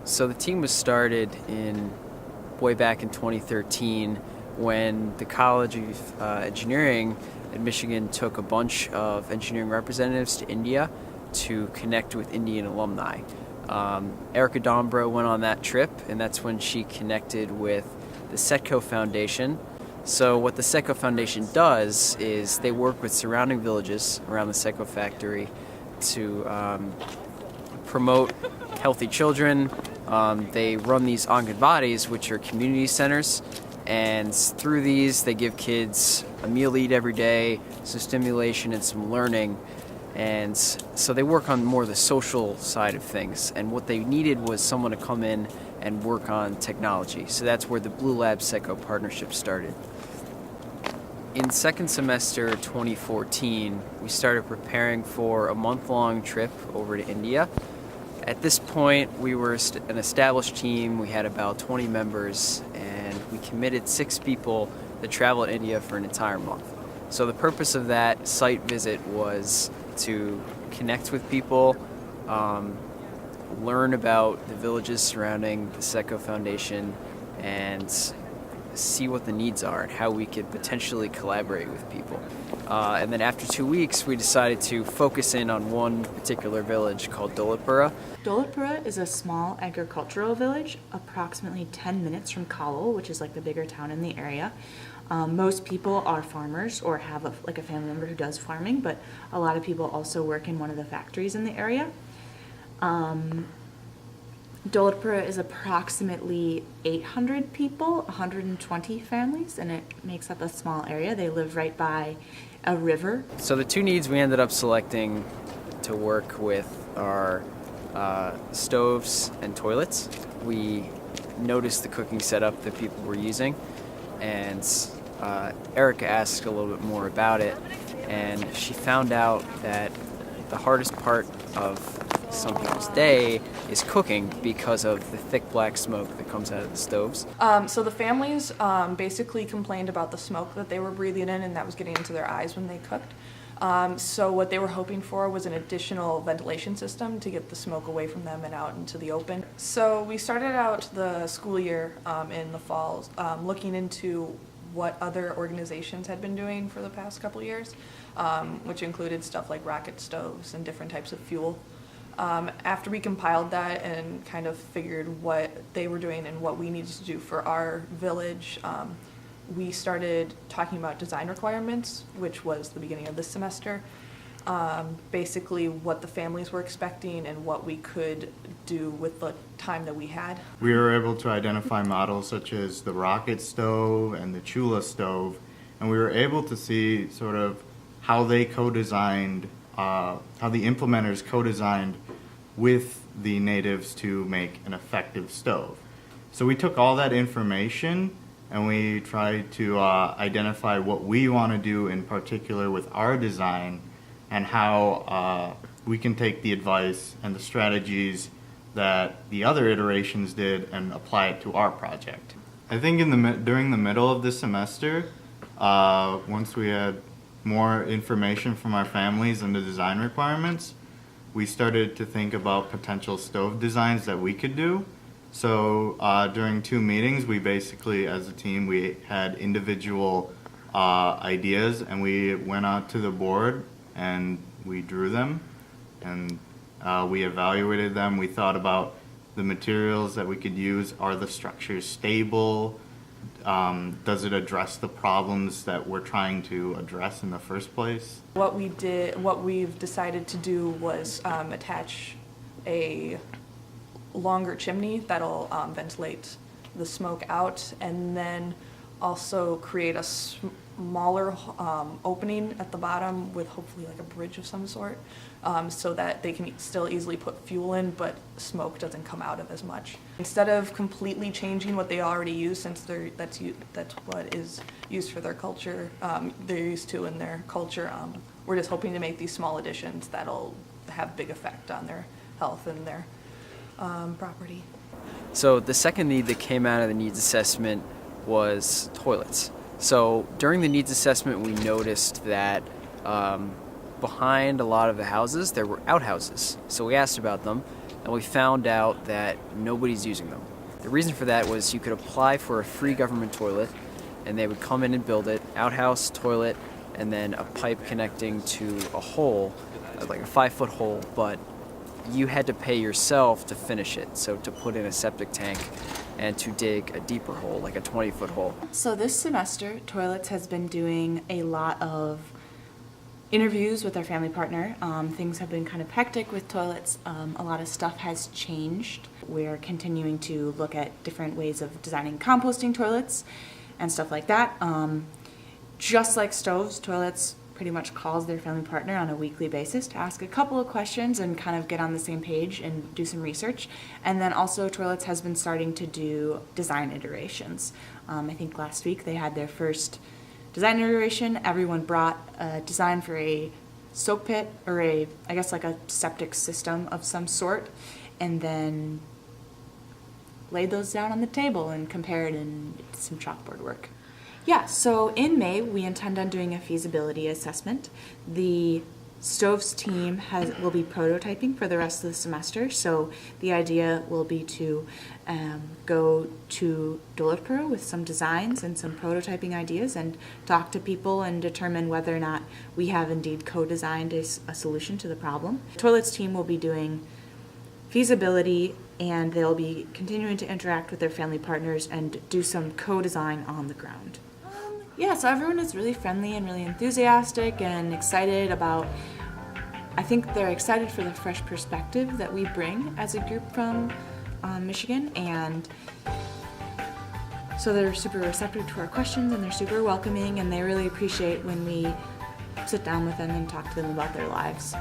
So the team was started way back in 2013 when the College of Engineering at Michigan took a bunch of engineering representatives to India to connect with Indian alumni. Erica Dombro went on that trip, and that's when she connected with the Setco Foundation. So what the Setco Foundation does is they work with surrounding villages around the Setco factory to promote healthy children. They run these Anganwadis, which are community centers, and through these they give kids a meal to eat every day, some stimulation and some learning. And so they work on more the social side of things, and what they needed was someone to come in and work on technology. So that's where the BLUElab Setco partnership started. In second semester 2014, we started preparing for a month-long trip over to India. At this point, we were an established team. We had about 20 members, and we committed 6 people to travel to India for an entire month. So the purpose of that site visit was to connect with people, learn about the villages surrounding the Setco Foundation, and see what the needs are and how we could potentially collaborate with people. And then after 2 weeks, we decided to focus in on one particular village called Dholatpura. Dholatpura is a small agricultural village, approximately 10 minutes from Kalol, which is like the bigger town in the area. Most people are farmers or have a family member who does farming, but a lot of people also work in one of the factories in the area. Dholatpura is approximately 800 people, 120 families, and it makes up a small area. They live right by a river. So the 2 needs we ended up selecting to work with are stoves and toilets. We noticed the cooking setup that people were using, and Erica asked a little bit more about it, and she found out that the hardest part of some people's day is cooking because of the thick black smoke that comes out of the stoves. So the families basically complained about the smoke that they were breathing in, and that was getting into their eyes when they cooked. So what they were hoping for was an additional ventilation system to get the smoke away from them and out into the open. So we started out the school year in the fall looking into what other organizations had been doing for the past couple years, which included stuff like rocket stoves and different types of fuel. After we compiled that and kind of figured what they were doing and what we needed to do for our village, we started talking about design requirements, which was the beginning of this semester. Basically what the families were expecting and what we could do with the time that we had. We were able to identify models such as the rocket stove and the chula stove, and we were able to see sort of how they co-designed, how the implementers co-designed with the natives to make an effective stove. So we took all that information and we tried to identify what we want to do in particular with our design, and how we can take the advice and the strategies that the other iterations did and apply it to our project. I think during the middle of the semester, once we had more information from our families and the design requirements, we started to think about potential stove designs that we could do. So during 2 meetings, we basically, as a team, we had individual ideas, and we went out to the board and we drew them, and we evaluated them. We thought about the materials that we could use. Are the structures stable? Does it address the problems that we're trying to address in the first place? What we've decided to do was attach a longer chimney that'll ventilate the smoke out, and then also create a smaller opening at the bottom with hopefully like a bridge of some sort, so that they can still easily put fuel in, but smoke doesn't come out of as much. Instead of completely changing what they already use, since that's what is used for their culture, they're used to in their culture, we're just hoping to make these small additions that'll have big effect on their health and their property. So the second need that came out of the needs assessment was toilets. So during the needs assessment, we noticed that behind a lot of the houses, there were outhouses. So we asked about them, and we found out that nobody's using them. The reason for that was you could apply for a free government toilet, and they would come in and build it, outhouse, toilet, and then a pipe connecting to a hole, like a 5-foot hole, but you had to pay yourself to finish it, so to put in a septic tank and to dig a deeper hole, like a 20-foot hole. So this semester, Toilets has been doing a lot of interviews with our family partner. Things have been kind of hectic with Toilets. A lot of stuff has changed. We're continuing to look at different ways of designing composting toilets and stuff like that. Just like stoves, Toilets pretty much calls their family partner on a weekly basis to ask a couple of questions and kind of get on the same page and do some research. And then also Toilets has been starting to do design iterations. I think last week they had their first design iteration. Everyone brought a design for a soak pit or I guess like a septic system of some sort, and then laid those down on the table and compared and did some chalkboard work. Yeah, so in May, we intend on doing a feasibility assessment. The stoves team will be prototyping for the rest of the semester, so the idea will be to go to BLUElab with some designs and some prototyping ideas and talk to people and determine whether or not we have indeed co-designed a solution to the problem. Toilets team will be doing feasibility, and they'll be continuing to interact with their family partners and do some co-design on the ground. Yeah, so everyone is really friendly and really enthusiastic and excited about, I think they're excited for the fresh perspective that we bring as a group from Michigan, and so they're super receptive to our questions and they're super welcoming, and they really appreciate when we sit down with them and talk to them about their lives.